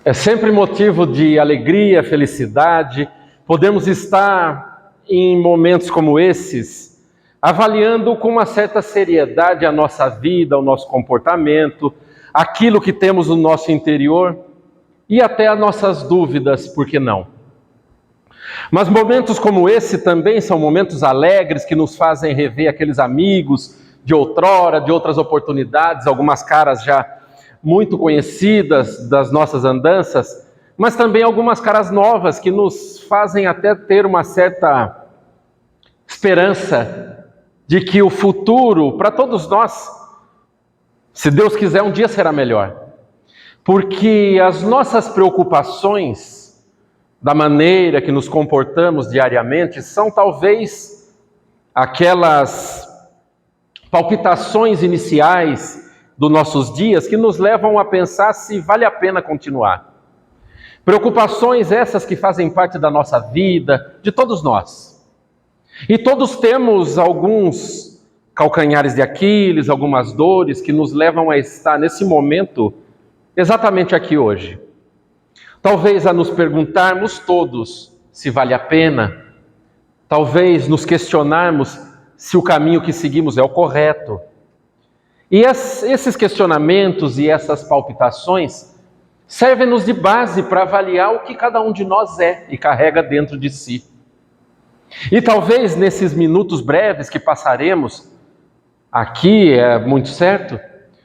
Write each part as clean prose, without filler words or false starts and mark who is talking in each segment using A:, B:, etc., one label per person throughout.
A: É sempre motivo de alegria, felicidade, podemos estar em momentos como esses, avaliando com uma certa seriedade a nossa vida, o nosso comportamento, aquilo que temos no nosso interior e até as nossas dúvidas, por que não? Mas momentos como esse também são momentos alegres que nos fazem rever aqueles amigos de outrora, de outras oportunidades, algumas caras já muito conhecidas das nossas andanças, mas também algumas caras novas que nos fazem até ter uma certa esperança de que o futuro, para todos nós, se Deus quiser, um dia será melhor. Porque as nossas preocupações, da maneira que nos comportamos diariamente, são talvez aquelas palpitações iniciais dos nossos dias que nos levam a pensar se vale a pena continuar. Preocupações essas que fazem parte da nossa vida, de todos nós. E todos temos alguns calcanhares de Aquiles, algumas dores que nos levam a estar nesse momento, exatamente aqui hoje. Talvez a nos perguntarmos todos se vale a pena, talvez nos questionarmos se o caminho que seguimos é o correto. E esses questionamentos e essas palpitações servem-nos de base para avaliar o que cada um de nós é e carrega dentro de si. E talvez nesses minutos breves que passaremos aqui, é muito certo,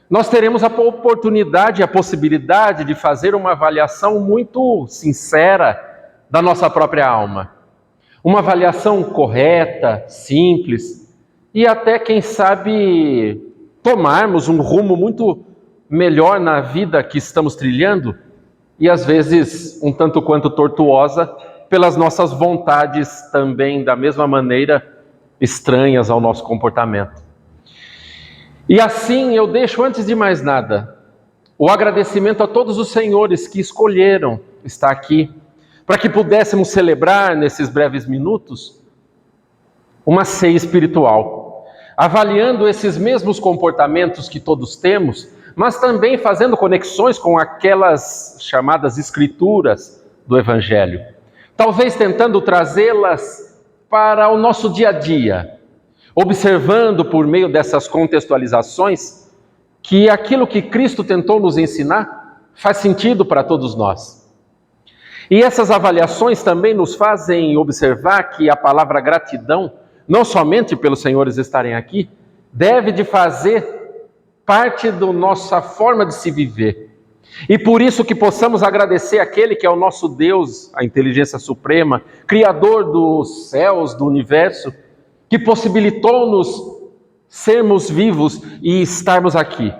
A: nós teremos a oportunidade, a possibilidade de fazer uma avaliação muito sincera da nossa própria alma. Uma avaliação correta, simples e até, quem sabe, tomarmos um rumo muito melhor na vida que estamos trilhando e às vezes um tanto quanto tortuosa pelas nossas vontades também da mesma maneira estranhas ao nosso comportamento. E assim eu deixo antes de mais nada o agradecimento a todos os senhores que escolheram estar aqui para que pudéssemos celebrar nesses breves minutos uma ceia espiritual. Avaliando esses mesmos comportamentos que todos temos, mas também fazendo conexões com aquelas chamadas escrituras do Evangelho. Talvez tentando trazê-las para o nosso dia a dia, observando por meio dessas contextualizações que aquilo que Cristo tentou nos ensinar faz sentido para todos nós. E essas avaliações também nos fazem observar que a palavra gratidão, não somente pelos senhores estarem aqui, deve de fazer parte da nossa forma de se viver. E por isso que possamos agradecer aquele que é o nosso Deus, a inteligência suprema, Criador dos céus, do universo, que possibilitou-nos sermos vivos e estarmos aqui.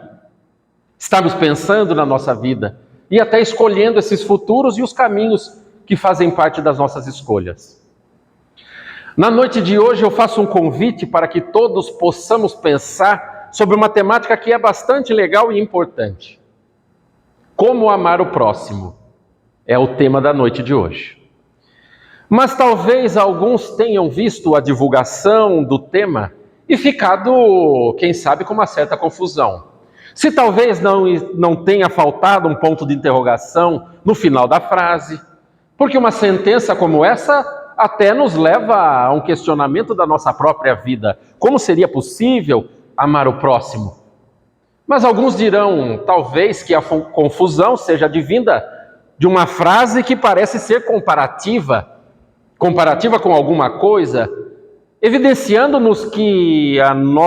A: Estarmos pensando na nossa vida e até escolhendo esses futuros e os caminhos que fazem parte das nossas escolhas. Na noite de hoje eu faço um convite para que todos possamos pensar sobre uma temática que é bastante legal e importante. Como amar o próximo é o tema da noite de hoje. Mas talvez alguns tenham visto a divulgação do tema e ficado, quem sabe, com uma certa confusão. Se talvez não tenha faltado um ponto de interrogação no final da frase, porque uma sentença como essa até nos leva a um questionamento da nossa própria vida. Como seria possível amar o próximo? Mas alguns dirão, talvez, que a confusão seja advinda de uma frase que parece ser comparativa com alguma coisa, evidenciando-nos que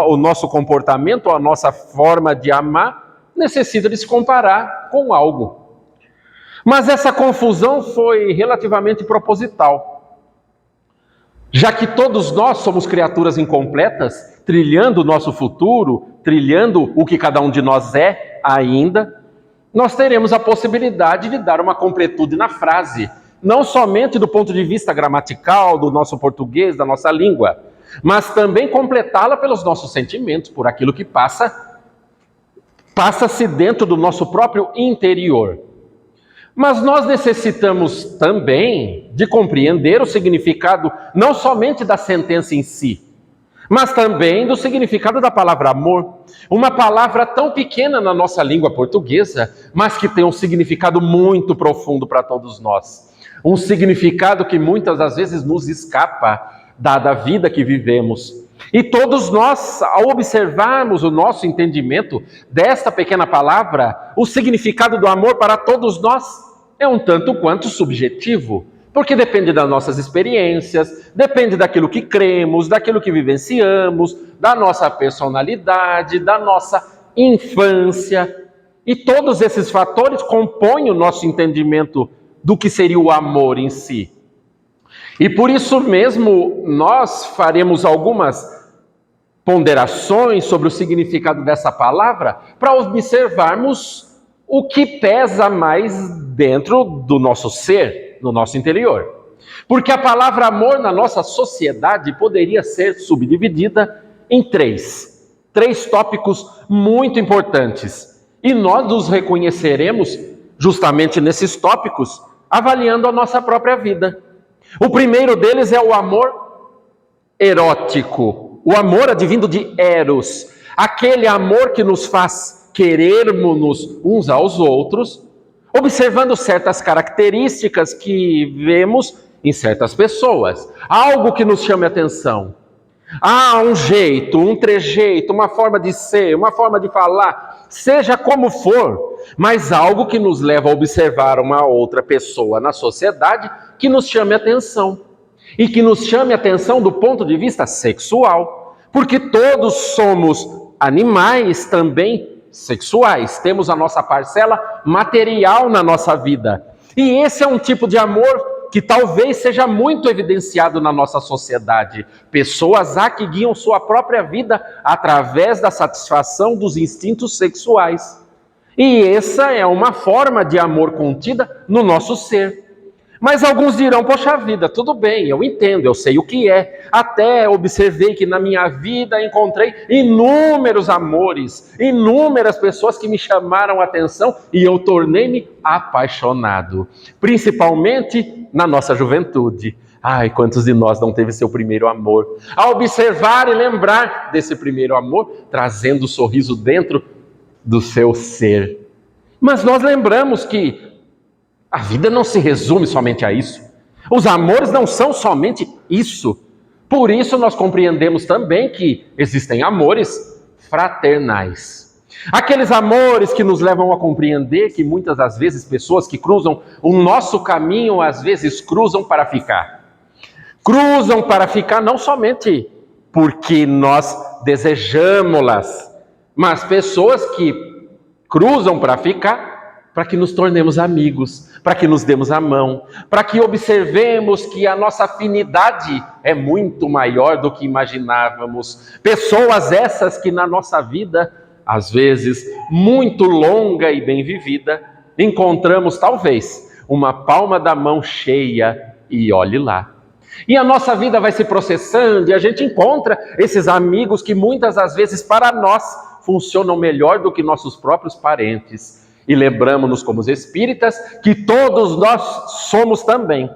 A: o nosso comportamento, a nossa forma de amar, necessita de se comparar com algo. Mas essa confusão foi relativamente proposital, já que todos nós somos criaturas incompletas, trilhando o nosso futuro, trilhando o que cada um de nós é ainda, nós teremos a possibilidade de dar uma completude na frase, não somente do ponto de vista gramatical, do nosso português, da nossa língua, mas também completá-la pelos nossos sentimentos, por aquilo que passa-se dentro do nosso próprio interior. Mas nós necessitamos também de compreender o significado não somente da sentença em si, mas também do significado da palavra amor. Uma palavra tão pequena na nossa língua portuguesa, mas que tem um significado muito profundo para todos nós. Um significado que muitas das vezes nos escapa, dada a vida que vivemos. E todos nós, ao observarmos o nosso entendimento desta pequena palavra, o significado do amor para todos nós é um tanto quanto subjetivo. Porque depende das nossas experiências, depende daquilo que cremos, daquilo que vivenciamos, da nossa personalidade, da nossa infância. E todos esses fatores compõem o nosso entendimento do que seria o amor em si. E por isso mesmo nós faremos algumas ponderações sobre o significado dessa palavra para observarmos o que pesa mais dentro do nosso ser, no nosso interior. Porque a palavra amor na nossa sociedade poderia ser subdividida em três tópicos muito importantes. E nós nos reconheceremos justamente nesses tópicos, avaliando a nossa própria vida. O primeiro deles é o amor erótico, o amor advindo de eros, aquele amor que nos faz querermos uns aos outros, observando certas características que vemos em certas pessoas. Algo que nos chame a atenção. Um jeito, um trejeito, uma forma de ser, uma forma de falar, seja como for, mas algo que nos leva a observar uma outra pessoa na sociedade que nos chame a atenção. E que nos chame a atenção do ponto de vista sexual. Porque todos somos animais também sexuais, temos a nossa parcela material na nossa vida. E esse é um tipo de amor que talvez seja muito evidenciado na nossa sociedade. Pessoas que guiam sua própria vida através da satisfação dos instintos sexuais. E essa é uma forma de amor contida no nosso ser. Mas alguns dirão, poxa vida, tudo bem, eu entendo, eu sei o que é. Até observei que na minha vida encontrei inúmeros amores, inúmeras pessoas que me chamaram a atenção e eu tornei-me apaixonado. Principalmente na nossa juventude. Ai, quantos de nós não teve seu primeiro amor? A observar e lembrar desse primeiro amor, trazendo o sorriso dentro do seu ser. Mas nós lembramos que a vida não se resume somente a isso. Os amores não são somente isso. Por isso nós compreendemos também que existem amores fraternais. Aqueles amores que nos levam a compreender que muitas das vezes pessoas que cruzam o nosso caminho, às vezes cruzam para ficar. Cruzam para ficar não somente porque nós desejamos-las, mas pessoas que cruzam para ficar para que nos tornemos amigos, para que nos demos a mão, para que observemos que a nossa afinidade é muito maior do que imaginávamos. Pessoas essas que na nossa vida, às vezes muito longa e bem vivida, encontramos talvez uma palma da mão cheia e olhe lá. E a nossa vida vai se processando e a gente encontra esses amigos que muitas das vezes para nós funcionam melhor do que nossos próprios parentes. E lembramos-nos como os espíritas que todos nós somos também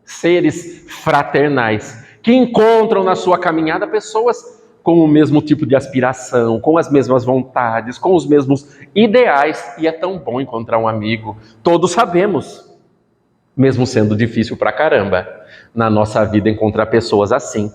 A: seres fraternais, que encontram na sua caminhada pessoas com o mesmo tipo de aspiração, com as mesmas vontades, com os mesmos ideais, e é tão bom encontrar um amigo. Todos sabemos, mesmo sendo difícil pra caramba, na nossa vida encontrar pessoas assim.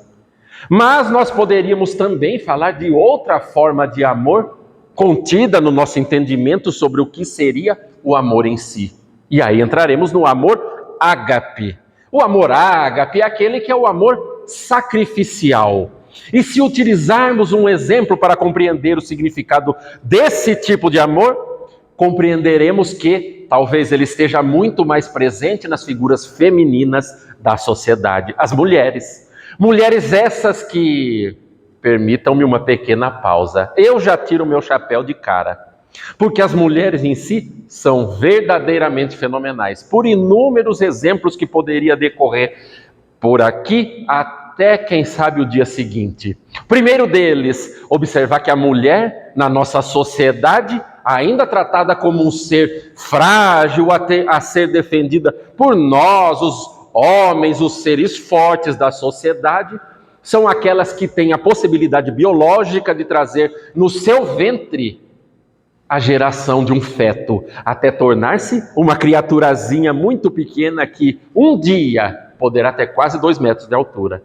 A: Mas nós poderíamos também falar de outra forma de amor contida no nosso entendimento sobre o que seria o amor em si. E aí entraremos no amor ágape. O amor ágape é aquele que é o amor sacrificial. E se utilizarmos um exemplo para compreender o significado desse tipo de amor, compreenderemos que talvez ele esteja muito mais presente nas figuras femininas da sociedade, as mulheres. Mulheres essas que, permitam-me uma pequena pausa, eu já tiro o meu chapéu de cara, porque as mulheres em si são verdadeiramente fenomenais, por inúmeros exemplos que poderia decorrer por aqui até, quem sabe, o dia seguinte. O primeiro deles, observar que a mulher, na nossa sociedade, ainda tratada como um ser frágil, a ser defendida por nós, os homens, os seres fortes da sociedade, são aquelas que têm a possibilidade biológica de trazer no seu ventre a geração de um feto, até tornar-se uma criaturazinha muito pequena que um dia poderá ter quase 2 metros de altura.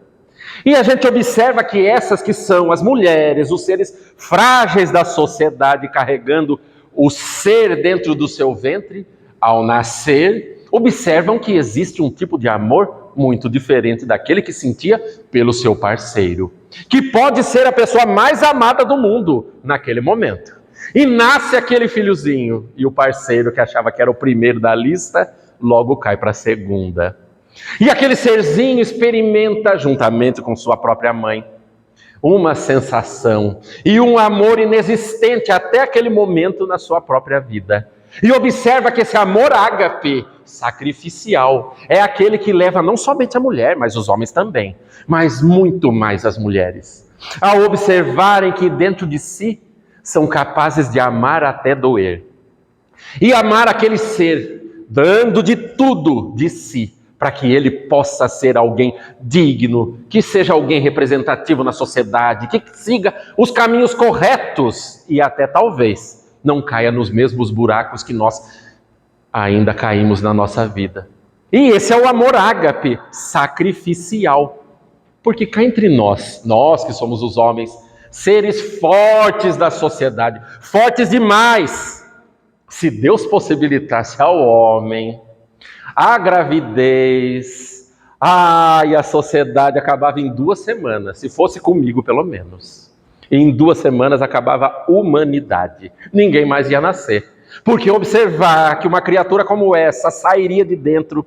A: E a gente observa que essas que são as mulheres, os seres frágeis da sociedade, carregando o ser dentro do seu ventre, ao nascer, observam que existe um tipo de amor muito diferente daquele que sentia pelo seu parceiro, que pode ser a pessoa mais amada do mundo naquele momento. E nasce aquele filhozinho, e o parceiro que achava que era o primeiro da lista, logo cai para a segunda. E aquele serzinho experimenta, juntamente com sua própria mãe, uma sensação e um amor inexistente até aquele momento na sua própria vida. E observa que esse amor ágape, sacrificial, é aquele que leva não somente a mulher, mas os homens também, mas muito mais as mulheres, a observarem que dentro de si são capazes de amar até doer. E amar aquele ser, dando de tudo de si, para que ele possa ser alguém digno, que seja alguém representativo na sociedade, que siga os caminhos corretos e até talvez não caia nos mesmos buracos que nós ainda caímos na nossa vida. E esse é o amor ágape, sacrificial. Porque cá entre nós que somos os homens, seres fortes da sociedade, fortes demais, se Deus possibilitasse ao homem a gravidez, e a sociedade acabava em 2 semanas, se fosse comigo pelo menos. Em 2 semanas acabava a humanidade, ninguém mais ia nascer. Porque observar que uma criatura como essa sairia de dentro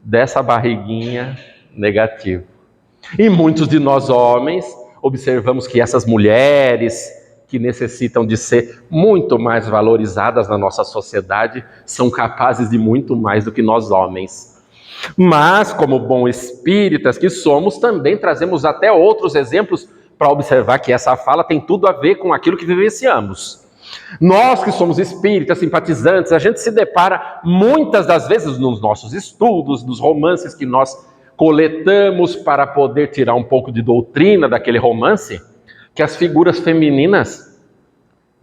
A: dessa barriguinha, negativo. E muitos de nós homens observamos que essas mulheres que necessitam de ser muito mais valorizadas na nossa sociedade, são capazes de muito mais do que nós homens. Mas, como bons espíritas que somos, também trazemos até outros exemplos para observar que essa fala tem tudo a ver com aquilo que vivenciamos. Nós que somos espíritas, simpatizantes, a gente se depara muitas das vezes nos nossos estudos, nos romances que nós coletamos para poder tirar um pouco de doutrina daquele romance, que as figuras femininas,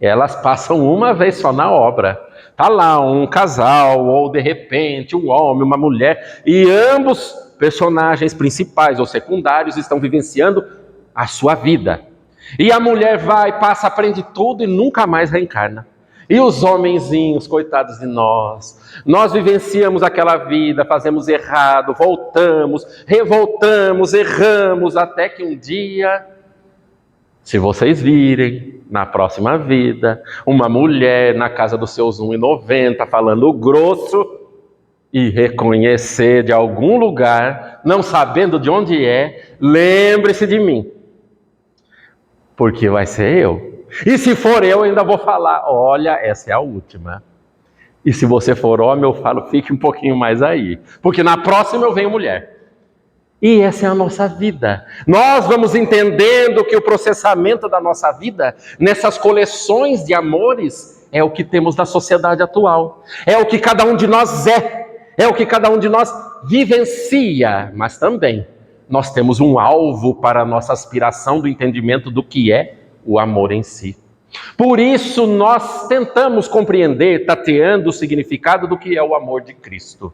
A: elas passam uma vez só na obra. Está lá um casal, ou de repente um homem, uma mulher, e ambos personagens principais ou secundários estão vivenciando a sua vida. E a mulher vai, passa, aprende tudo e nunca mais reencarna. E os homenzinhos, coitados de nós vivenciamos aquela vida, fazemos errado, voltamos, revoltamos, erramos, até que um dia, se vocês virem, na próxima vida, uma mulher na casa dos seus 1,90 falando grosso e reconhecer de algum lugar, não sabendo de onde é, lembre-se de mim, porque vai ser eu. E se for eu, ainda vou falar, olha, essa é a última. E se você for homem, eu falo, fique um pouquinho mais aí, porque na próxima eu venho mulher. E essa é a nossa vida. Nós vamos entendendo que o processamento da nossa vida, nessas coleções de amores, é o que temos na sociedade atual. É o que cada um de nós é o que cada um de nós vivencia. Mas também nós temos um alvo para a nossa aspiração do entendimento do que é o amor em si. Por isso nós tentamos compreender, tateando o significado do que é o amor de Cristo.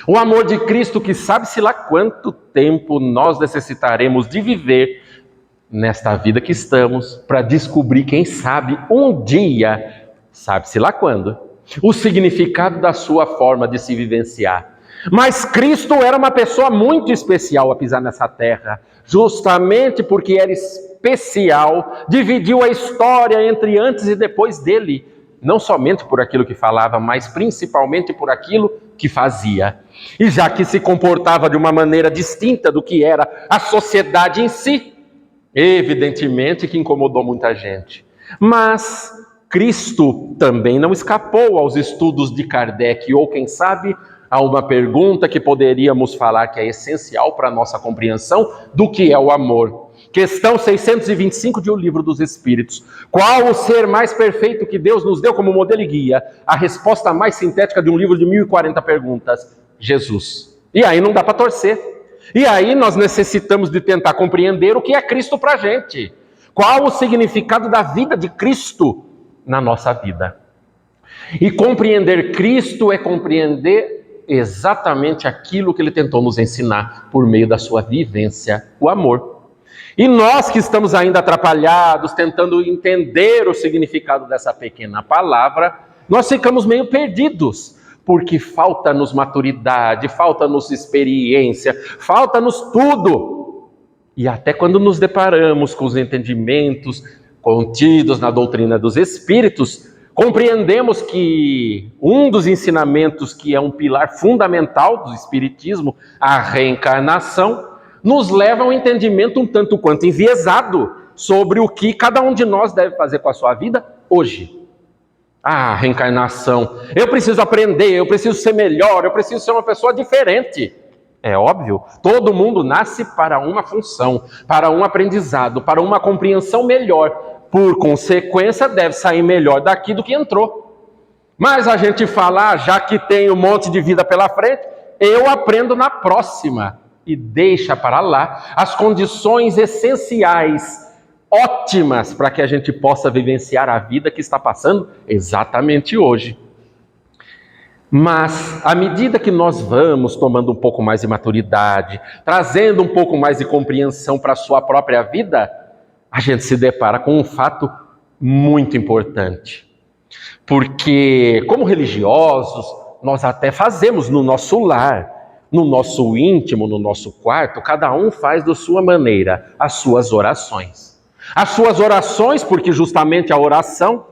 A: O amor de Cristo que sabe-se lá quanto tempo nós necessitaremos de viver nesta vida que estamos para descobrir, quem sabe, um dia, sabe-se lá quando, o significado da sua forma de se vivenciar. Mas Cristo era uma pessoa muito especial a pisar nessa terra, justamente porque era especial, dividiu a história entre antes e depois dele, não somente por aquilo que falava, mas principalmente por aquilo que fazia. E já que se comportava de uma maneira distinta do que era a sociedade em si, evidentemente que incomodou muita gente. Mas Cristo também não escapou aos estudos de Kardec, ou quem sabe a uma pergunta que poderíamos falar que é essencial para a nossa compreensão do que é o amor. Questão 625 de O Livro dos Espíritos. Qual o ser mais perfeito que Deus nos deu como modelo e guia? A resposta mais sintética de um livro de 1040 perguntas: Jesus. E aí não dá para torcer. E aí nós necessitamos de tentar compreender o que é Cristo para a gente. Qual o significado da vida de Cristo na nossa vida. E compreender Cristo é compreender exatamente aquilo que Ele tentou nos ensinar por meio da sua vivência, o amor. E nós que estamos ainda atrapalhados, tentando entender o significado dessa pequena palavra, nós ficamos meio perdidos, porque falta-nos maturidade, falta-nos experiência, falta-nos tudo. E até quando nos deparamos com os entendimentos contidos na doutrina dos Espíritos, compreendemos que um dos ensinamentos que é um pilar fundamental do Espiritismo, a reencarnação, nos leva a um entendimento um tanto quanto enviesado sobre o que cada um de nós deve fazer com a sua vida hoje. Ah, reencarnação. Eu preciso aprender, eu preciso ser melhor, eu preciso ser uma pessoa diferente. É óbvio, todo mundo nasce para uma função, para um aprendizado, para uma compreensão melhor. Por consequência, deve sair melhor daqui do que entrou. Mas a gente fala, já que tem um monte de vida pela frente, eu aprendo na próxima. E deixa para lá as condições essenciais, ótimas, para que a gente possa vivenciar a vida que está passando exatamente hoje. Mas, à medida que nós vamos tomando um pouco mais de maturidade, trazendo um pouco mais de compreensão para a sua própria vida, a gente se depara com um fato muito importante. Porque, como religiosos, nós até fazemos no nosso lar, no nosso íntimo, no nosso quarto, cada um faz da sua maneira as suas orações. As suas orações, porque justamente a oração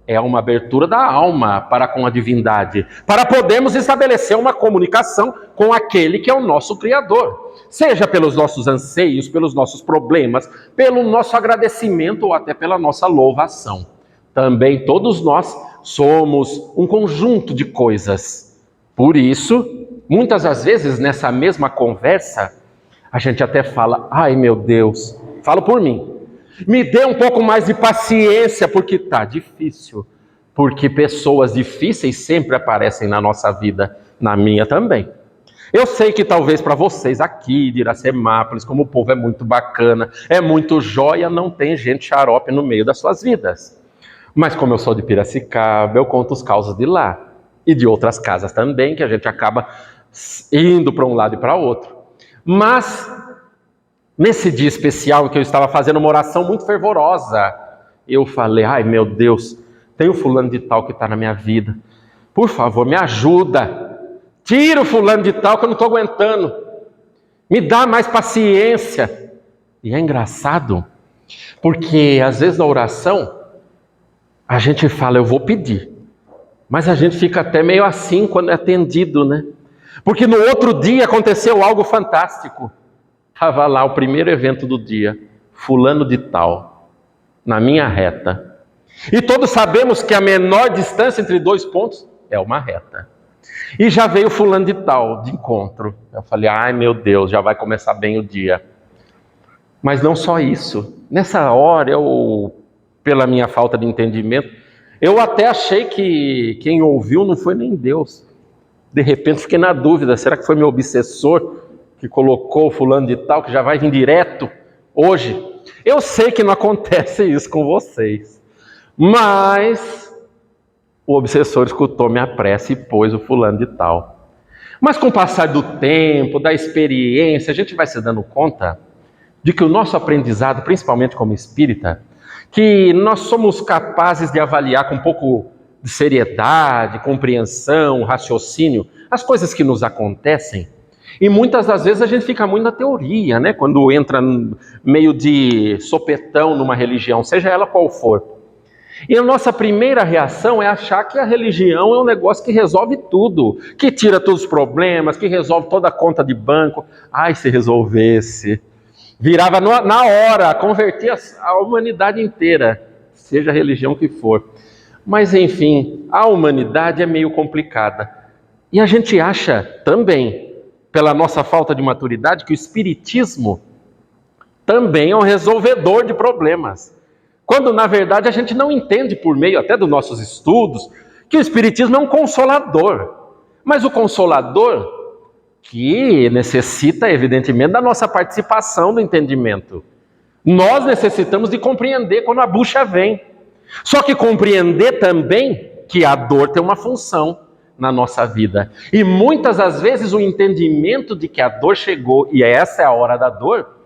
A: é uma abertura da alma para com a divindade, para podermos estabelecer uma comunicação com aquele que é o nosso Criador. Seja pelos nossos anseios, pelos nossos problemas, pelo nosso agradecimento ou até pela nossa louvação. Também todos nós somos um conjunto de coisas. Por isso, muitas das vezes nessa mesma conversa, a gente até fala, ai meu Deus, falo por mim, me dê um pouco mais de paciência, porque tá difícil. Porque pessoas difíceis sempre aparecem na nossa vida, na minha também. Eu sei que talvez para vocês aqui de Iracemápolis, como o povo é muito bacana, é muito jóia, não tem gente xarope no meio das suas vidas. Mas como eu sou de Piracicaba, eu conto os causos de lá. E de outras casas também, que a gente acaba indo para um lado e para outro. Mas nesse dia especial em que eu estava fazendo uma oração muito fervorosa, eu falei, ai meu Deus, tem o fulano de tal que está na minha vida. Por favor, me ajuda. Tira o fulano de tal que eu não estou aguentando. Me dá mais paciência. E é engraçado, porque às vezes na oração, a gente fala, eu vou pedir. Mas a gente fica até meio assim quando é atendido, né? Porque no outro dia aconteceu algo fantástico. Estava lá o primeiro evento do dia, fulano de tal, na minha reta. E todos sabemos que a menor distância entre dois pontos é uma reta. E já veio fulano de tal, de encontro. Eu falei, ai meu Deus, já vai começar bem o dia. Mas não só isso. Nessa hora, pela minha falta de entendimento, eu até achei que quem ouviu não foi nem Deus. De repente fiquei na dúvida, será que foi meu obsessor que colocou o fulano de tal, que já vai vir direto hoje? Eu sei que não acontece isso com vocês. Mas o obsessor escutou minha prece e pôs o fulano de tal. Mas com o passar do tempo, da experiência, a gente vai se dando conta de que o nosso aprendizado, principalmente como espírita, que nós somos capazes de avaliar com um pouco de seriedade, compreensão, raciocínio, as coisas que nos acontecem. E muitas das vezes a gente fica muito na teoria, né? Quando entra meio de sopetão numa religião, seja ela qual for. E a nossa primeira reação é achar que a religião é um negócio que resolve tudo, que tira todos os problemas, que resolve toda a conta de banco. Ai, se resolvesse. Virava na hora, convertia a humanidade inteira, seja a religião que for. Mas enfim, a humanidade é meio complicada. E a gente acha também, pela nossa falta de maturidade, que o espiritismo também é um resolvedor de problemas. Quando, na verdade, a gente não entende, por meio até dos nossos estudos, que o espiritismo é um consolador. Mas o consolador que necessita, evidentemente, da nossa participação do entendimento. Nós necessitamos de compreender quando a bucha vem. Só que compreender também que a dor tem uma função na nossa vida. E muitas das vezes o entendimento de que a dor chegou e essa é a hora da dor,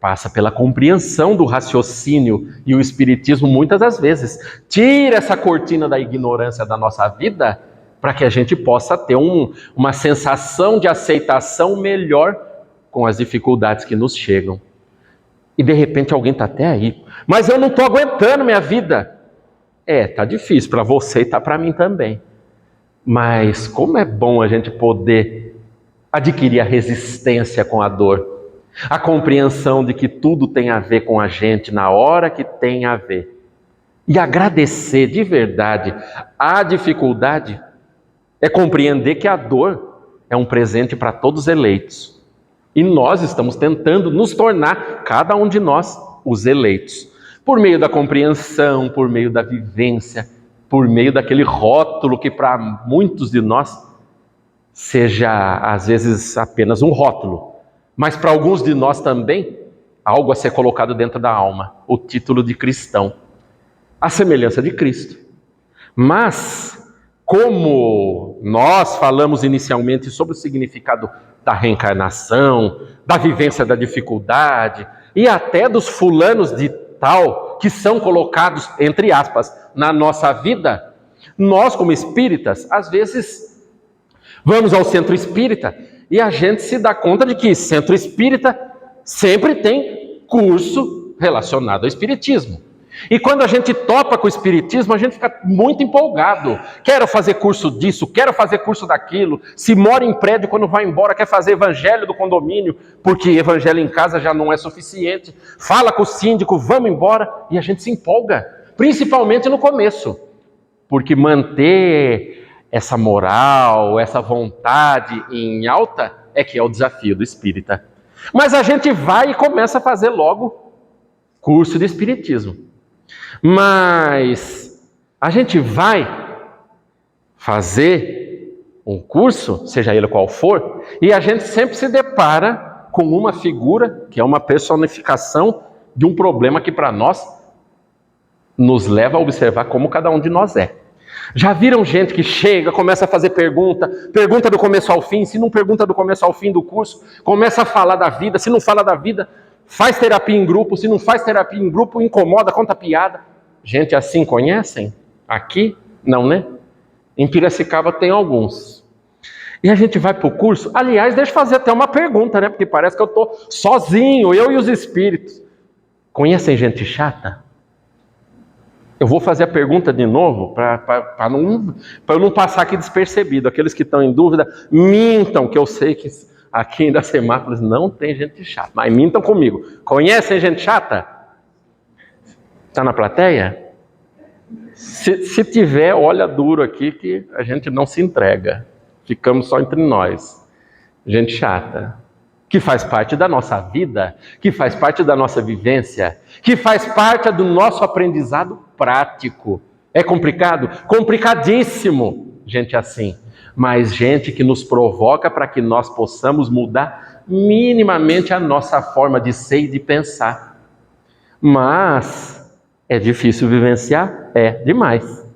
A: passa pela compreensão do raciocínio, e o Espiritismo muitas das vezes tira essa cortina da ignorância da nossa vida para que a gente possa ter uma sensação de aceitação melhor com as dificuldades que nos chegam. E de repente alguém está até aí, mas eu não estou aguentando minha vida. Está difícil para você e está para mim também. Mas como é bom a gente poder adquirir a resistência com a dor, a compreensão de que tudo tem a ver com a gente na hora que tem a ver. E agradecer de verdade a dificuldade é compreender que a dor é um presente para todos os eleitos. E nós estamos tentando nos tornar, cada um de nós, os eleitos. Por meio da compreensão, por meio da vivência, por meio daquele rótulo que para muitos de nós seja, às vezes, apenas um rótulo. Mas para alguns de nós também, algo a ser colocado dentro da alma, o título de cristão, a semelhança de Cristo. Mas, como nós falamos inicialmente sobre o significado da reencarnação, da vivência da dificuldade, e até dos fulanos de tal, que são colocados, entre aspas, na nossa vida, nós como espíritas, às vezes, vamos ao centro espírita, e a gente se dá conta de que centro espírita sempre tem curso relacionado ao espiritismo. E quando a gente topa com o espiritismo, a gente fica muito empolgado. Quero fazer curso disso, quero fazer curso daquilo. Se mora em prédio, quando vai embora, quer fazer evangelho do condomínio, porque evangelho em casa já não é suficiente. Fala com o síndico, vamos embora, e a gente se empolga. Principalmente no começo. Porque manter essa moral, essa vontade em alta, é que é o desafio do espírita. Mas a gente vai e começa a fazer logo curso de espiritismo. Mas a gente vai fazer um curso, seja ele qual for, e a gente sempre se depara com uma figura que é uma personificação de um problema que para nós nos leva a observar como cada um de nós é. Já viram gente que chega, começa a fazer pergunta do começo ao fim, se não pergunta do começo ao fim do curso, começa a falar da vida, se não fala da vida, faz terapia em grupo, se não faz terapia em grupo, incomoda, conta piada. Gente assim conhecem? Aqui? Não, né? Em Piracicaba tem alguns. E a gente vai para o curso, aliás, deixa eu fazer até uma pergunta, né? Porque parece que eu estou sozinho, eu e os espíritos. Conhecem gente chata? Eu vou fazer a pergunta de novo, para eu não passar aqui despercebido. Aqueles que estão em dúvida, mintam, que eu sei que aqui em Semáforos não tem gente chata, mas mintam comigo. Conhecem gente chata? Está na plateia? Se tiver, olha duro aqui que a gente não se entrega. Ficamos só entre nós. Gente chata. Que faz parte da nossa vida, que faz parte da nossa vivência, que faz parte do nosso aprendizado prático. É complicado? Complicadíssimo, gente assim. Mas gente que nos provoca para que nós possamos mudar minimamente a nossa forma de ser e de pensar. Mas é difícil vivenciar? É demais.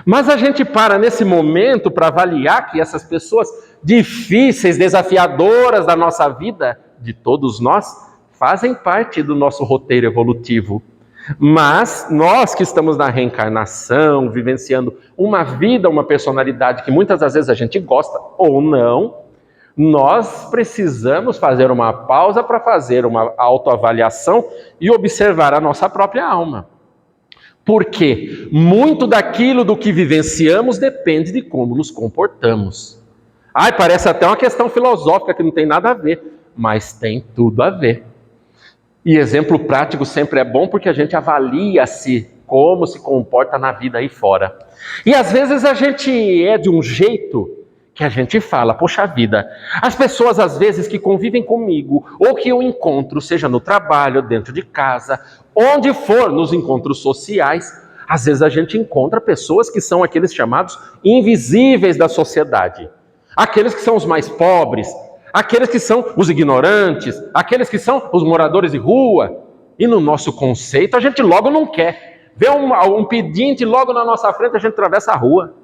A: Mas a gente para nesse momento para avaliar que essas pessoas difíceis, desafiadoras da nossa vida, de todos nós, fazem parte do nosso roteiro evolutivo. Mas nós que estamos na reencarnação, vivenciando uma vida, uma personalidade que muitas das vezes a gente gosta ou não, nós precisamos fazer uma pausa para fazer uma autoavaliação e observar a nossa própria alma. Porque muito daquilo do que vivenciamos depende de como nos comportamos. Parece até uma questão filosófica que não tem nada a ver, mas tem tudo a ver. E exemplo prático sempre é bom porque a gente avalia-se como se comporta na vida aí fora. E às vezes a gente é de um jeito que a gente fala, poxa vida, as pessoas às vezes que convivem comigo, ou que eu encontro, seja no trabalho, dentro de casa, onde for, nos encontros sociais, às vezes a gente encontra pessoas que são aqueles chamados invisíveis da sociedade. Aqueles que são os mais pobres, aqueles que são os ignorantes, aqueles que são os moradores de rua. E no nosso conceito, a gente logo não quer. Vê um pedinte logo na nossa frente, a gente atravessa a rua.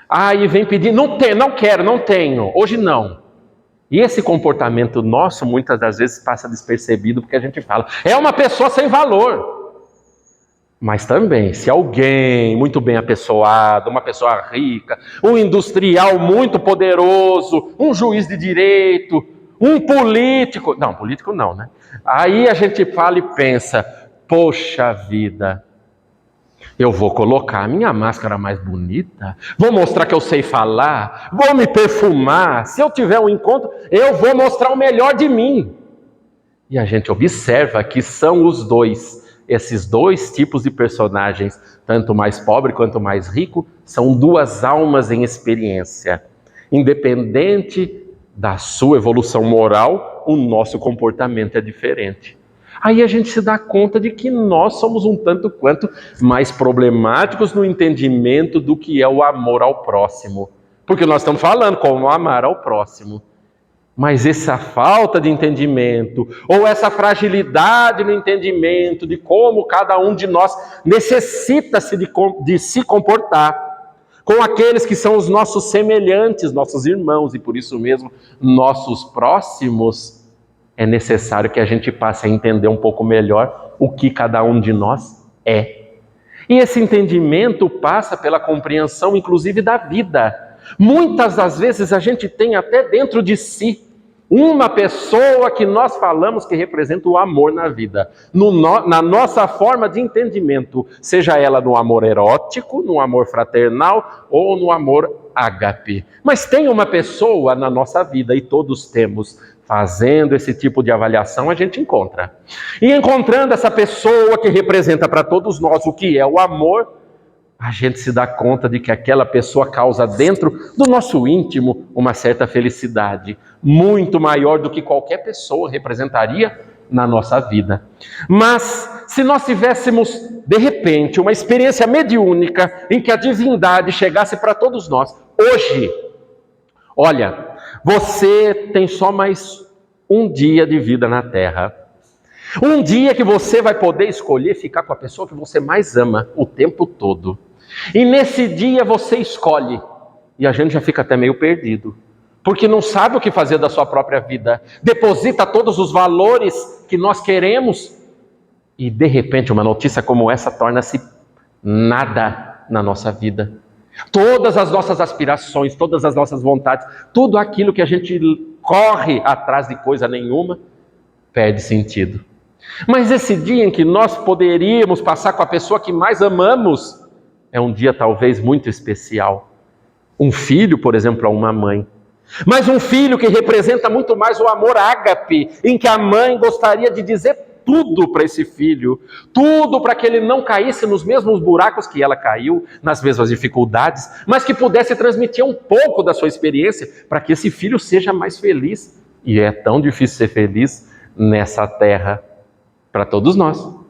A: Aí vem pedir, não quero, não tenho, hoje não. E esse comportamento nosso, muitas das vezes, passa despercebido, porque a gente fala, é uma pessoa sem valor. Mas também, se alguém muito bem apessoado, uma pessoa rica, um industrial muito poderoso, um juiz de direito, um político... Não, político não, né? Aí a gente fala e pensa, poxa vida, eu vou colocar a minha máscara mais bonita, vou mostrar que eu sei falar, vou me perfumar, se eu tiver um encontro, eu vou mostrar o melhor de mim. E a gente observa que são esses dois tipos de personagens, tanto mais pobre quanto mais rico, são duas almas em experiência. Independente da sua evolução moral, o nosso comportamento é diferente. Aí a gente se dá conta de que nós somos um tanto quanto mais problemáticos no entendimento do que é o amor ao próximo. Porque nós estamos falando como amar ao próximo. Mas essa falta de entendimento, ou essa fragilidade no entendimento de como cada um de nós necessita-se de se comportar com aqueles que são os nossos semelhantes, nossos irmãos, e por isso mesmo, nossos próximos, é necessário que a gente passe a entender um pouco melhor o que cada um de nós é. E esse entendimento passa pela compreensão, inclusive, da vida. Muitas das vezes a gente tem até dentro de si uma pessoa que nós falamos que representa o amor na vida, na nossa forma de entendimento, seja ela no amor erótico, no amor fraternal ou no amor ágape. Mas tem uma pessoa na nossa vida, e todos temos, fazendo esse tipo de avaliação, a gente encontra. E encontrando essa pessoa que representa para todos nós o que é o amor, a gente se dá conta de que aquela pessoa causa dentro do nosso íntimo uma certa felicidade, muito maior do que qualquer pessoa representaria na nossa vida. Mas, se nós tivéssemos, de repente, uma experiência mediúnica em que a divindade chegasse para todos nós, hoje, olha, você tem só mais um dia de vida na Terra. Um dia que você vai poder escolher ficar com a pessoa que você mais ama o tempo todo. E nesse dia você escolhe, e a gente já fica até meio perdido, porque não sabe o que fazer da sua própria vida, deposita todos os valores que nós queremos, e de repente uma notícia como essa torna-se nada na nossa vida. Todas as nossas aspirações, todas as nossas vontades, tudo aquilo que a gente corre atrás de coisa nenhuma, perde sentido. Mas esse dia em que nós poderíamos passar com a pessoa que mais amamos, é um dia talvez muito especial. Um filho, por exemplo, a uma mãe. Mas um filho que representa muito mais o amor ágape, em que a mãe gostaria de dizer tudo para esse filho, tudo para que ele não caísse nos mesmos buracos que ela caiu, nas mesmas dificuldades, mas que pudesse transmitir um pouco da sua experiência para que esse filho seja mais feliz. E é tão difícil ser feliz nessa terra para todos nós,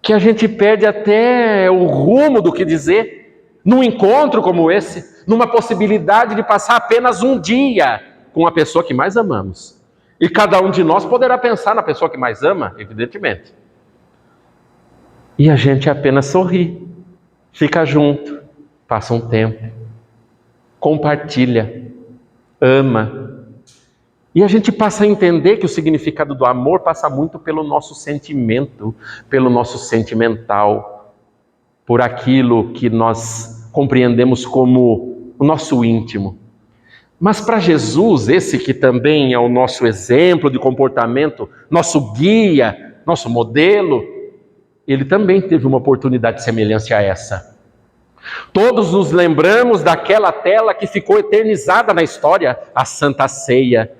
A: que a gente perde até o rumo do que dizer num encontro como esse, numa possibilidade de passar apenas um dia com a pessoa que mais amamos. E cada um de nós poderá pensar na pessoa que mais ama, evidentemente. E a gente apenas sorri, fica junto, passa um tempo, compartilha, ama. E a gente passa a entender que o significado do amor passa muito pelo nosso sentimento, pelo nosso sentimental, por aquilo que nós compreendemos como o nosso íntimo. Mas para Jesus, esse que também é o nosso exemplo de comportamento, nosso guia, nosso modelo, ele também teve uma oportunidade semelhante a essa. Todos nos lembramos daquela tela que ficou eternizada na história, a Santa Ceia.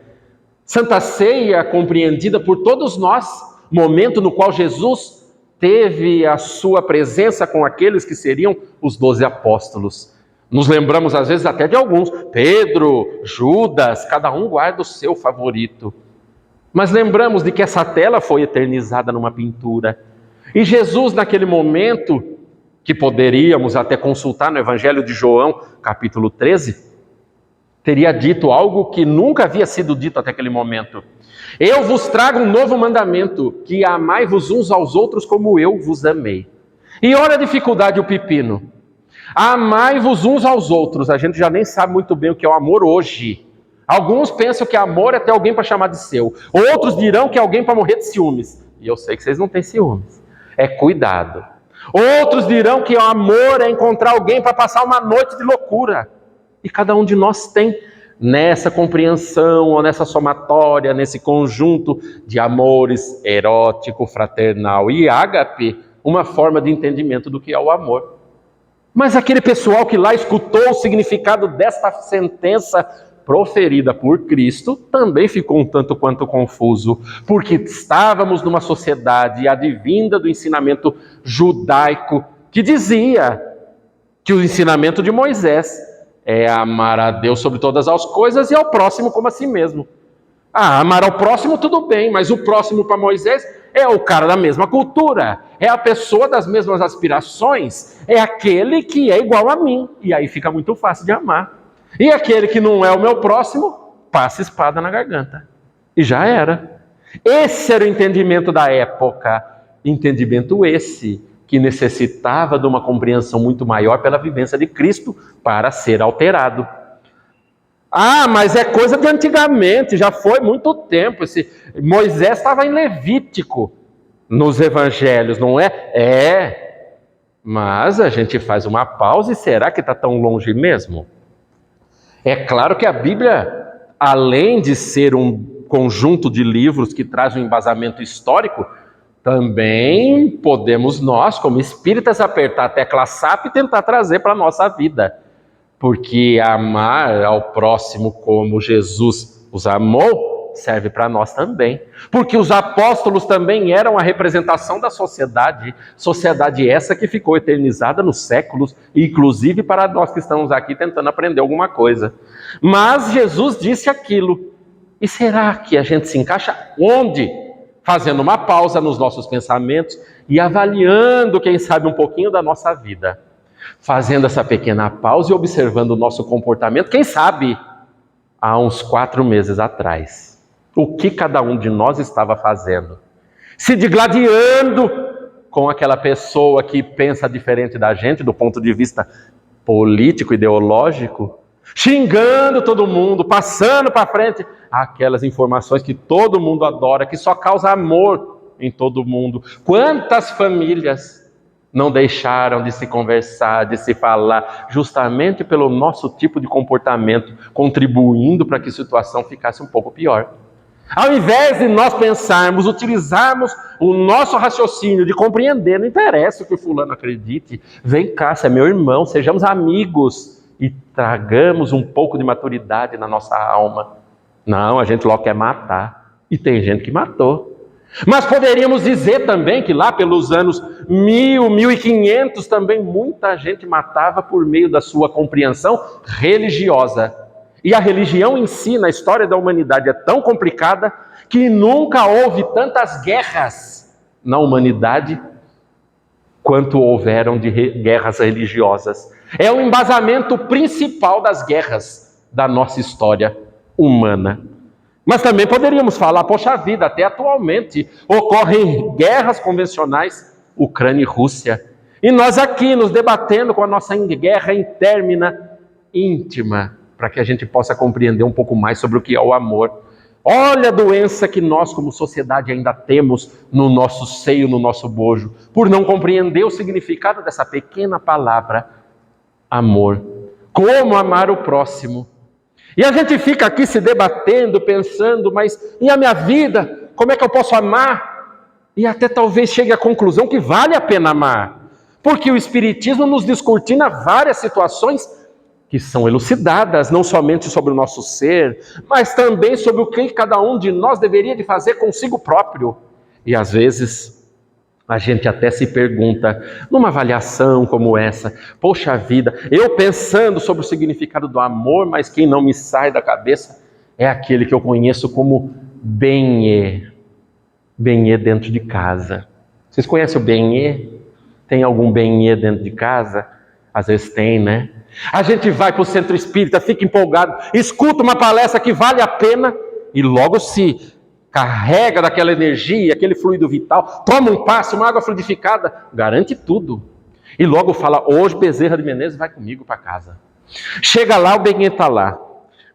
A: Santa Ceia, compreendida por todos nós, momento no qual Jesus teve a sua presença com aqueles que seriam os 12 apóstolos. Nos lembramos às vezes até de alguns, Pedro, Judas, cada um guarda o seu favorito. Mas lembramos de que essa tela foi eternizada numa pintura. E Jesus, naquele momento, que poderíamos até consultar no Evangelho de João, capítulo 13, teria dito algo que nunca havia sido dito até aquele momento. Eu vos trago um novo mandamento, que amai-vos uns aos outros como eu vos amei. E olha a dificuldade, o pepino. Amai-vos uns aos outros. A gente já nem sabe muito bem o que é o amor hoje. Alguns pensam que amor é ter alguém para chamar de seu. Outros dirão que é alguém para morrer de ciúmes. E eu sei que vocês não têm ciúmes. É cuidado. Outros dirão que o amor é encontrar alguém para passar uma noite de loucura. E cada um de nós tem nessa compreensão, ou nessa somatória, nesse conjunto de amores erótico, fraternal e ágape, uma forma de entendimento do que é o amor. Mas aquele pessoal que lá escutou o significado desta sentença proferida por Cristo também ficou um tanto quanto confuso, porque estávamos numa sociedade advinda do ensinamento judaico que dizia que o ensinamento de Moisés é amar a Deus sobre todas as coisas e ao próximo como a si mesmo. Amar ao próximo tudo bem, mas o próximo para Moisés é o cara da mesma cultura, é a pessoa das mesmas aspirações, é aquele que é igual a mim, e aí fica muito fácil de amar. E aquele que não é o meu próximo, passa espada na garganta. E já era. Esse era o entendimento da época, entendimento esse que necessitava de uma compreensão muito maior pela vivência de Cristo para ser alterado. Mas é coisa de antigamente, já foi muito tempo. Moisés estava em Levítico, nos evangelhos, não é? Mas a gente faz uma pausa e será que está tão longe mesmo? É claro que a Bíblia, além de ser um conjunto de livros que traz um embasamento histórico, também podemos nós, como espíritas, apertar a tecla SAP e tentar trazer para a nossa vida. Porque amar ao próximo como Jesus os amou, serve para nós também. Porque os apóstolos também eram a representação da sociedade essa que ficou eternizada nos séculos, inclusive para nós que estamos aqui tentando aprender alguma coisa. Mas Jesus disse aquilo. E será que a gente se encaixa onde? Fazendo uma pausa nos nossos pensamentos e avaliando, quem sabe, um pouquinho da nossa vida. Fazendo essa pequena pausa e observando o nosso comportamento, quem sabe, há uns 4 meses atrás. O que cada um de nós estava fazendo? Se digladiando com aquela pessoa que pensa diferente da gente, do ponto de vista político, ideológico, xingando todo mundo, passando para frente aquelas informações que todo mundo adora, que só causa amor em todo mundo. Quantas famílias não deixaram de se conversar, de se falar, justamente pelo nosso tipo de comportamento, contribuindo para que a situação ficasse um pouco pior. Ao invés de nós pensarmos, utilizarmos o nosso raciocínio de compreender, não interessa o que o fulano acredite, vem cá, você é meu irmão, sejamos amigos e tragamos um pouco de maturidade na nossa alma. Não, a gente logo quer matar, e tem gente que matou. Mas poderíamos dizer também que lá pelos anos 1000, 1500 também muita gente matava por meio da sua compreensão religiosa. E a religião em si, na história da humanidade, é tão complicada que nunca houve tantas guerras na humanidade quanto houveram de guerras religiosas. É o embasamento principal das guerras da nossa história humana. Mas também poderíamos falar, poxa vida, até atualmente ocorrem guerras convencionais, Ucrânia e Rússia. E nós aqui nos debatendo com a nossa guerra interna, íntima, para que a gente possa compreender um pouco mais sobre o que é o amor. Olha a doença que nós como sociedade ainda temos no nosso seio, no nosso bojo, por não compreender o significado dessa pequena palavra, amor. Como amar o próximo? E a gente fica aqui se debatendo, pensando, mas e a minha vida? Como é que eu posso amar? E até talvez chegue à conclusão que vale a pena amar. Porque o Espiritismo nos descortina várias situações que são elucidadas, não somente sobre o nosso ser, mas também sobre o que cada um de nós deveria de fazer consigo próprio. E às vezes a gente até se pergunta, numa avaliação como essa, poxa vida, eu pensando sobre o significado do amor, mas quem não me sai da cabeça é aquele que eu conheço como benê. Benê dentro de casa. Vocês conhecem o benê? Tem algum benê dentro de casa? Às vezes tem, né? A gente vai para o centro espírita, fica empolgado, escuta uma palestra que vale a pena e logo se carrega daquela energia, aquele fluido vital, toma um passe, uma água fluidificada, garante tudo. E logo fala, hoje Bezerra de Menezes vai comigo para casa. Chega lá, o Benê está lá.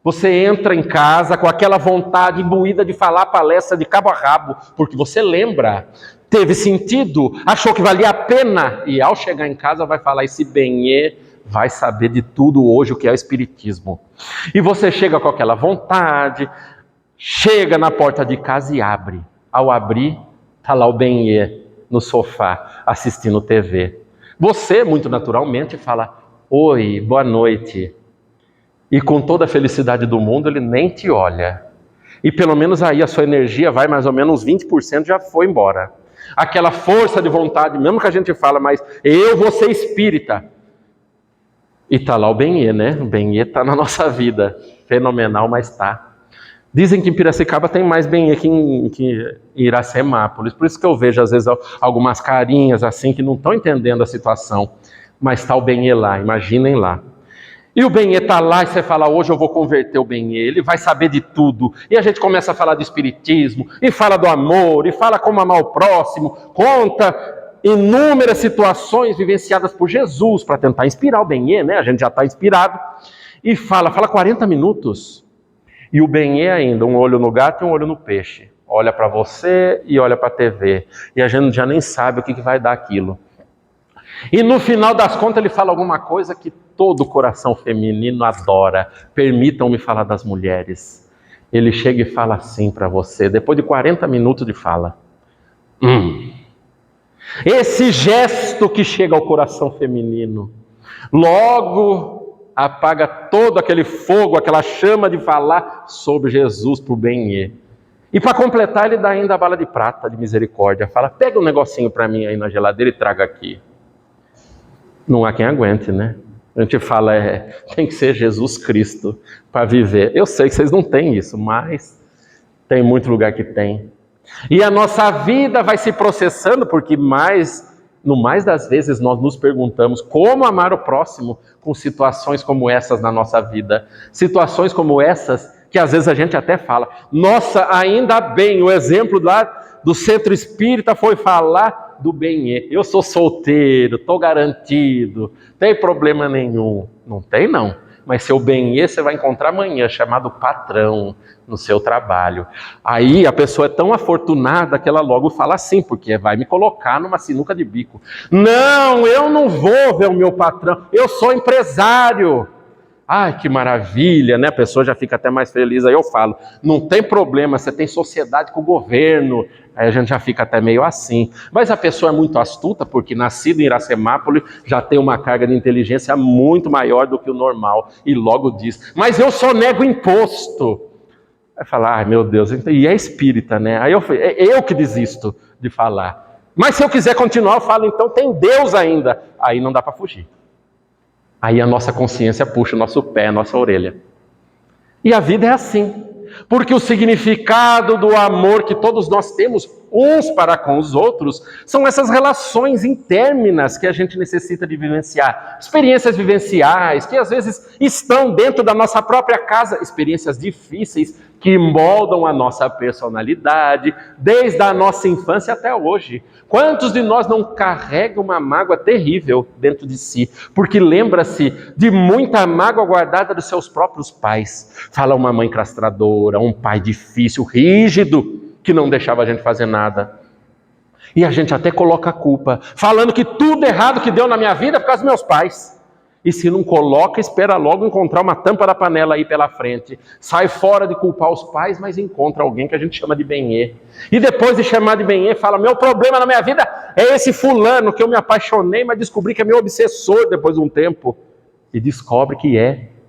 A: Você entra em casa com aquela vontade imbuída de falar a palestra de cabo a rabo, porque você lembra, teve sentido, achou que valia a pena, e ao chegar em casa vai falar, esse Benê vai saber de tudo hoje o que é o espiritismo. E você chega com aquela vontade, chega na porta de casa e abre. Ao abrir, está lá o Benê no sofá, assistindo TV. Você, muito naturalmente, fala, oi, boa noite. E com toda a felicidade do mundo, ele nem te olha. E pelo menos aí a sua energia vai mais ou menos uns 20% já foi embora. Aquela força de vontade, mesmo que a gente fala, mas eu vou ser espírita. E está lá o Benê, né? O Benê está na nossa vida. Fenomenal, mas está. Dizem que em Piracicaba tem mais Benê que em Iracemápolis. Por isso que eu vejo, às vezes, algumas carinhas assim que não estão entendendo a situação. Mas está o Benê lá, imaginem lá. E o Benê está lá e você fala, hoje eu vou converter o Benê, ele vai saber de tudo. E a gente começa a falar de espiritismo, e fala do amor, e fala como amar o próximo, conta inúmeras situações vivenciadas por Jesus para tentar inspirar o Benê, né? A gente já está inspirado. E fala 40 minutos. E o Benê ainda, um olho no gato e um olho no peixe. Olha para você e olha para a TV. E a gente já nem sabe o que vai dar aquilo. E no final das contas ele fala alguma coisa que todo coração feminino adora. Permitam-me falar das mulheres. Ele chega e fala assim para você, depois de 40 minutos de fala. Esse gesto que chega ao coração feminino, logo apaga todo aquele fogo, aquela chama de falar sobre Jesus para o Benê. E para completar ele dá ainda a bala de prata de misericórdia. Fala, pega um negocinho para mim aí na geladeira e traga aqui. Não há quem aguente, né? A gente fala, tem que ser Jesus Cristo para viver. Eu sei que vocês não têm isso, mas tem muito lugar que tem. E a nossa vida vai se processando, porque no mais das vezes nós nos perguntamos como amar o próximo com situações como essas na nossa vida. Situações como essas que às vezes a gente até fala, nossa, ainda bem, o exemplo lá do centro espírita foi falar do Benê. Eu sou solteiro, estou garantido, não tem problema nenhum. Não tem não, mas seu Benê você vai encontrar amanhã, chamado patrão, no seu trabalho. Aí a pessoa é tão afortunada que ela logo fala assim, porque vai me colocar numa sinuca de bico. Não, eu não vou ver o meu patrão, eu sou empresário. Ai, que maravilha, né? A pessoa já fica até mais feliz. Aí eu falo, não tem problema, você tem sociedade com o governo. Aí a gente já fica até meio assim. Mas a pessoa é muito astuta, porque nascida em Iracemápolis já tem uma carga de inteligência muito maior do que o normal. E logo diz, mas eu só nego imposto. Aí fala, ai meu Deus, e é espírita, né? Aí eu que desisto de falar. Mas se eu quiser continuar, eu falo, então tem Deus ainda. Aí não dá para fugir. Aí a nossa consciência puxa o nosso pé, a nossa orelha. E a vida é assim. Porque o significado do amor que todos nós temos uns para com os outros são essas relações intérminas que a gente necessita de vivenciar. Experiências vivenciais que às vezes estão dentro da nossa própria casa. Experiências difíceis que moldam a nossa personalidade desde a nossa infância até hoje. Quantos de nós não carregam uma mágoa terrível dentro de si? Porque lembra-se de muita mágoa guardada dos seus próprios pais. Fala uma mãe castradora, um pai difícil, rígido, que não deixava a gente fazer nada. E a gente até coloca a culpa, falando que tudo errado que deu na minha vida é por causa dos meus pais. E se não coloca, espera logo encontrar uma tampa da panela aí pela frente. Sai fora de culpar os pais, mas encontra alguém que a gente chama de Benê. E depois de chamar de Benê, fala, meu problema na minha vida é esse fulano que eu me apaixonei, mas descobri que é meu obsessor depois de um tempo. E descobre que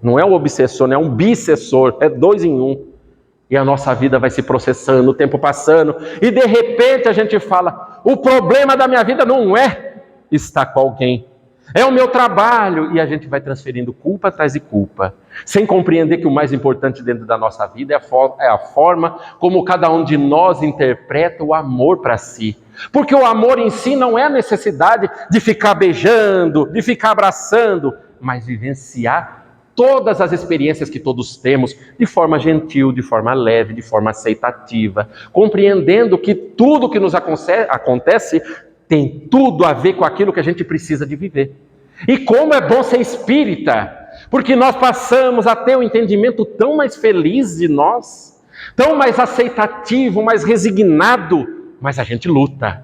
A: não é um obsessor, não é um bissessor, é 2 em 1. E a nossa vida vai se processando, o tempo passando, e de repente a gente fala, o problema da minha vida não é estar com alguém, é o meu trabalho, e a gente vai transferindo culpa atrás de culpa, sem compreender que o mais importante dentro da nossa vida é a forma como cada um de nós interpreta o amor para si. Porque o amor em si não é a necessidade de ficar beijando, de ficar abraçando, mas vivenciar todas as experiências que todos temos de forma gentil, de forma leve, de forma aceitativa, compreendendo que tudo que nos acontece tem tudo a ver com aquilo que a gente precisa de viver. E como é bom ser espírita, porque nós passamos a ter um entendimento tão mais feliz de nós, tão mais aceitativo, mais resignado, mas a gente luta.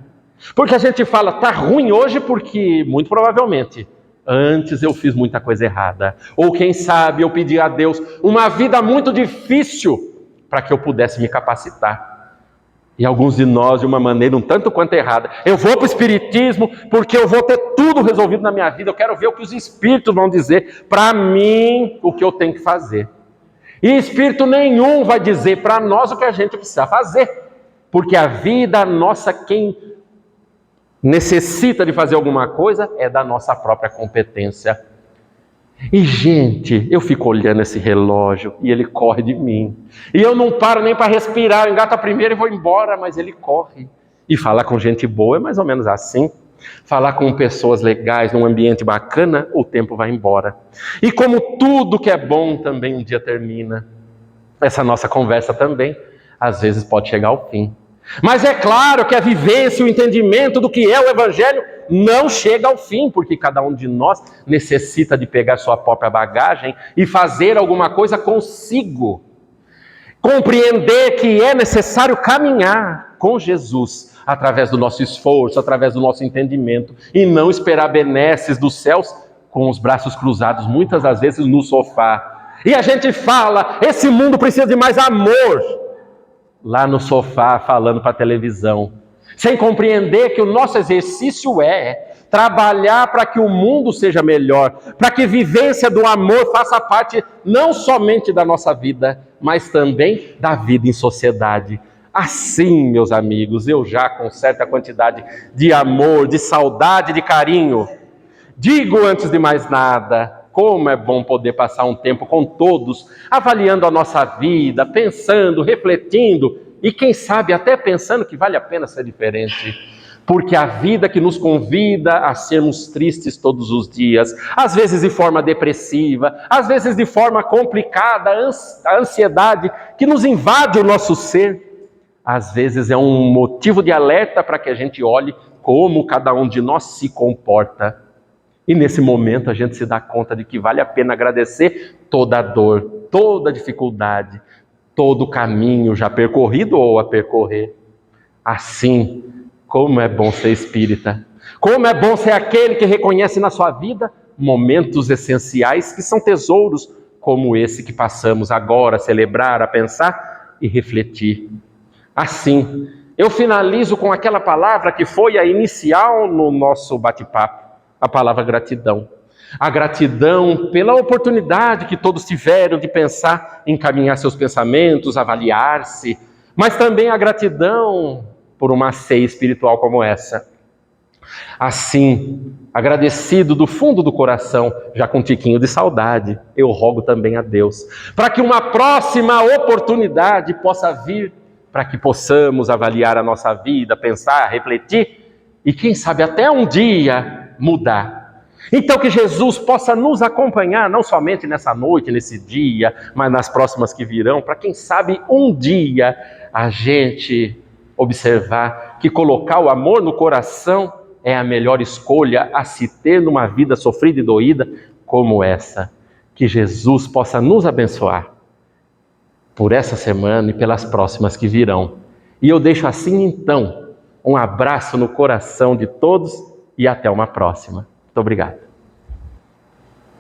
A: Porque a gente fala, tá ruim hoje porque, muito provavelmente, antes eu fiz muita coisa errada. Ou quem sabe eu pedi a Deus uma vida muito difícil para que eu pudesse me capacitar. E alguns de nós, de uma maneira um tanto quanto errada, eu vou para o espiritismo porque eu vou ter tudo resolvido na minha vida, eu quero ver o que os espíritos vão dizer para mim o que eu tenho que fazer. E espírito nenhum vai dizer para nós o que a gente precisa fazer, porque a vida nossa, quem necessita de fazer alguma coisa, é da nossa própria competência. E, gente, eu fico olhando esse relógio e ele corre de mim. E eu não paro nem para respirar, eu engato a primeira e vou embora, mas ele corre. E falar com gente boa é mais ou menos assim. Falar com pessoas legais, num ambiente bacana, o tempo vai embora. E como tudo que é bom também um dia termina, essa nossa conversa também, às vezes pode chegar ao fim. Mas é claro que a vivência, o entendimento do que é o Evangelho não chega ao fim, porque cada um de nós necessita de pegar sua própria bagagem e fazer alguma coisa consigo. Compreender que é necessário caminhar com Jesus através do nosso esforço, através do nosso entendimento, e não esperar benesses dos céus com os braços cruzados, muitas das vezes no sofá. E a gente fala, esse mundo precisa de mais amor, lá no sofá, falando para a televisão, sem compreender que o nosso exercício é trabalhar para que o mundo seja melhor, para que a vivência do amor faça parte não somente da nossa vida, mas também da vida em sociedade. Assim, meus amigos, eu já com certa quantidade de amor, de saudade, de carinho, digo antes de mais nada, como é bom poder passar um tempo com todos, avaliando a nossa vida, pensando, refletindo e quem sabe até pensando que vale a pena ser diferente. Porque a vida que nos convida a sermos tristes todos os dias, às vezes de forma depressiva, às vezes de forma complicada, a ansiedade que nos invade o nosso ser, às vezes é um motivo de alerta para que a gente olhe como cada um de nós se comporta. E nesse momento a gente se dá conta de que vale a pena agradecer toda a dor, toda a dificuldade, todo o caminho já percorrido ou a percorrer. Assim, como é bom ser espírita. Como é bom ser aquele que reconhece na sua vida momentos essenciais que são tesouros como esse que passamos agora a celebrar, a pensar e refletir. Assim, eu finalizo com aquela palavra que foi a inicial no nosso bate-papo. A palavra gratidão. A gratidão pela oportunidade que todos tiveram de pensar, encaminhar seus pensamentos, avaliar-se, mas também a gratidão por uma ceia espiritual como essa. Assim, agradecido do fundo do coração, já com um tiquinho de saudade, eu rogo também a Deus, para que uma próxima oportunidade possa vir, para que possamos avaliar a nossa vida, pensar, refletir, e quem sabe até um dia mudar. Então que Jesus possa nos acompanhar, não somente nessa noite, nesse dia, mas nas próximas que virão, para quem sabe um dia a gente observar que colocar o amor no coração é a melhor escolha a se ter numa vida sofrida e doída como essa. Que Jesus possa nos abençoar por essa semana e pelas próximas que virão. E eu deixo assim então um abraço no coração de todos e até uma próxima. Muito obrigado.